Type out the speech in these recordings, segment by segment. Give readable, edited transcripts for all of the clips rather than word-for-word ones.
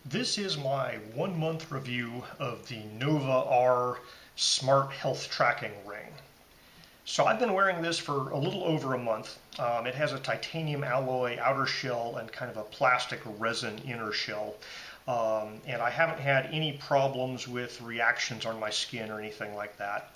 This is my 1 month review of the Nova R Smart Health Tracking Ring. So I've been wearing this for a little over a month. It has a titanium alloy outer shell and kind of a plastic resin inner shell. And I haven't had any problems with reactions on my skin or anything like that.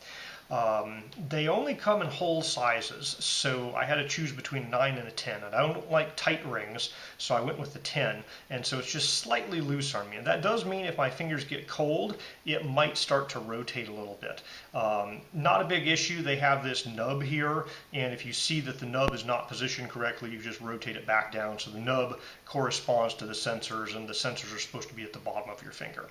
They only come in whole sizes, so I had to choose between 9 and a 10, and I don't like tight rings, so I went with the 10, and so it's just slightly loose on me, and that does mean if my fingers get cold, it might start to rotate a little bit. Not a big issue. They have this nub here, and if you see that the nub is not positioned correctly, you just rotate it back down, so the nub corresponds to the sensors, and the sensors are supposed to be at the bottom of your finger.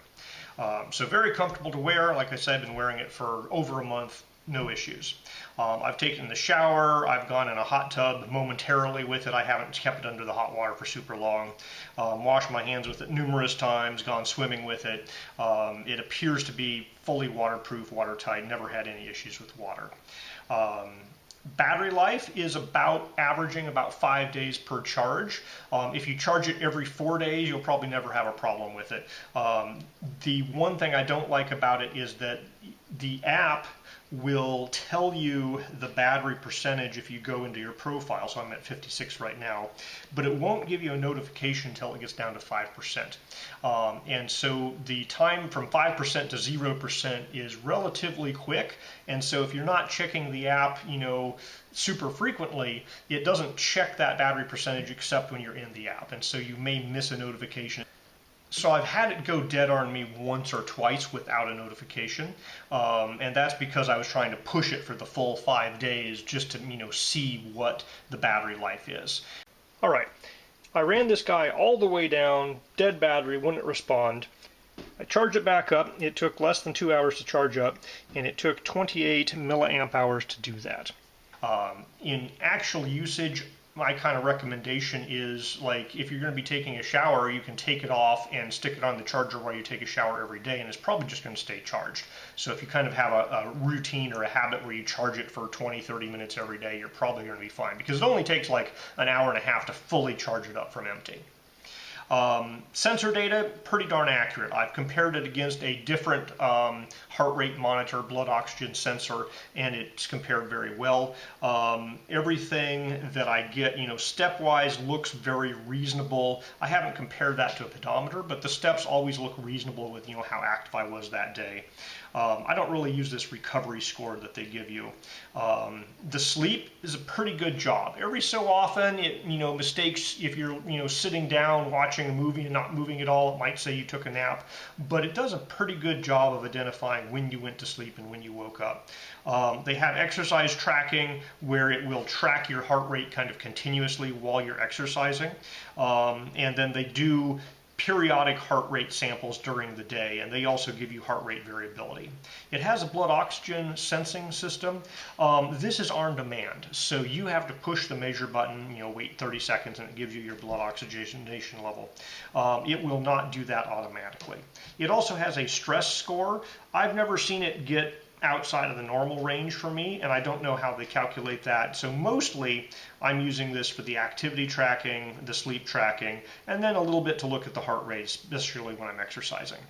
So very comfortable to wear. Like I said, I've been wearing it for over a month. No issues. I've taken the shower, I've gone in a hot tub momentarily with it. I haven't kept it under the hot water for super long. Washed my hands with it numerous times, gone swimming with it. It appears to be fully waterproof, watertight, never had any issues with water. Battery life is averaging about 5 days per charge. If you charge it every 4 days, you'll probably never have a problem with it. The one thing I don't like about it is that the app will tell you the battery percentage if you go into your profile. So I'm at 56 right now, but it won't give you a notification until it gets down to 5%. And so the time from 5% to 0% is relatively quick. And so if you're not checking the app, super frequently, it doesn't check that battery percentage except when you're in the app. And so you may miss a notification. So I've had it go dead on me once or twice without a notification, and that's because I was trying to push it for the full 5 days just to see what the battery life is. All right, I ran this guy all the way down, dead battery, wouldn't respond. I charged it back up. It took less than 2 hours to charge up, and it took 28 milliamp hours to do that. In actual usage, my kind of recommendation is, like, if you're going to be taking a shower, you can take it off and stick it on the charger while you take a shower every day, and it's probably just going to stay charged. So if you kind of have a routine or a habit where you charge it for 20-30 minutes every day, you're probably going to be fine, because it only takes like an hour and a half to fully charge it up from empty. Sensor data, pretty darn accurate. I've compared it against a different heart rate monitor, blood oxygen sensor, and it's compared very well. Everything that I get, step-wise looks very reasonable. I haven't compared that to a pedometer, but the steps always look reasonable with, how active I was that day. I don't really use this recovery score that they give you. The sleep is a pretty good job. Every so often, mistakes, if you're, sitting down watching a movie and not moving at all, it might say you took a nap, but it does a pretty good job of identifying when you went to sleep and when you woke up. They have exercise tracking where it will track your heart rate kind of continuously while you're exercising, and then they do periodic heart rate samples during the day, and they also give you heart rate variability. It has a blood oxygen sensing system. This is on demand, so you have to push the measure button, wait 30 seconds, and it gives you your blood oxygenation level. It will not do that automatically. It also has a stress score. I've never seen it get outside of the normal range for me, and I don't know how they calculate that. So mostly I'm using this for the activity tracking, the sleep tracking, and then a little bit to look at the heart rate, especially when I'm exercising.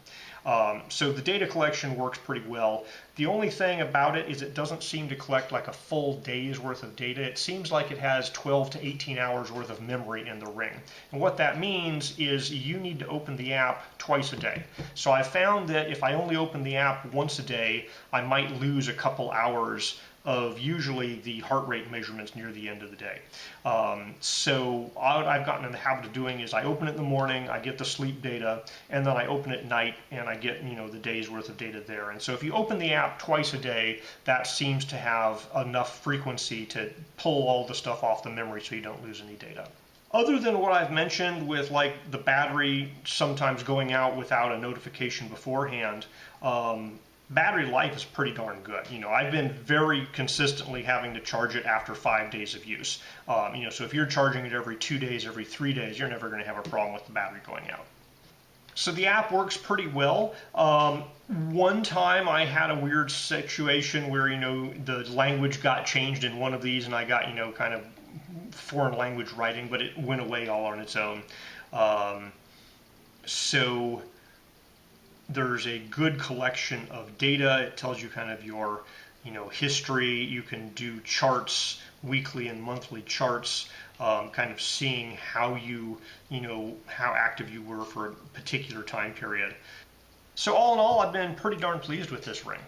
So the data collection works pretty well. The only thing about it is it doesn't seem to collect like a full day's worth of data. It seems like it has 12 to 18 hours worth of memory in the ring. And what that means is you need to open the app twice a day. So I found that if I only open the app once a day, I might lose a couple hours of usually the heart rate measurements near the end of the day. So what I've gotten in the habit of doing is I open it in the morning, I get the sleep data, and then I open it at night and I get the day's worth of data there. And so if you open the app twice a day, that seems to have enough frequency to pull all the stuff off the memory so you don't lose any data. Other than what I've mentioned with like the battery sometimes going out without a notification beforehand, battery life is pretty darn good. I've been very consistently having to charge it after 5 days of use. So if you're charging it every 2 days, every 3 days, you're never going to have a problem with the battery going out. So the app works pretty well. One time I had a weird situation where, the language got changed in one of these, and I got, kind of foreign language writing, but it went away all on its own. So there's a good collection of data. It tells you kind of your, history. You can do charts, weekly and monthly charts, kind of seeing how how active you were for a particular time period. So all in all, I've been pretty darn pleased with this ring.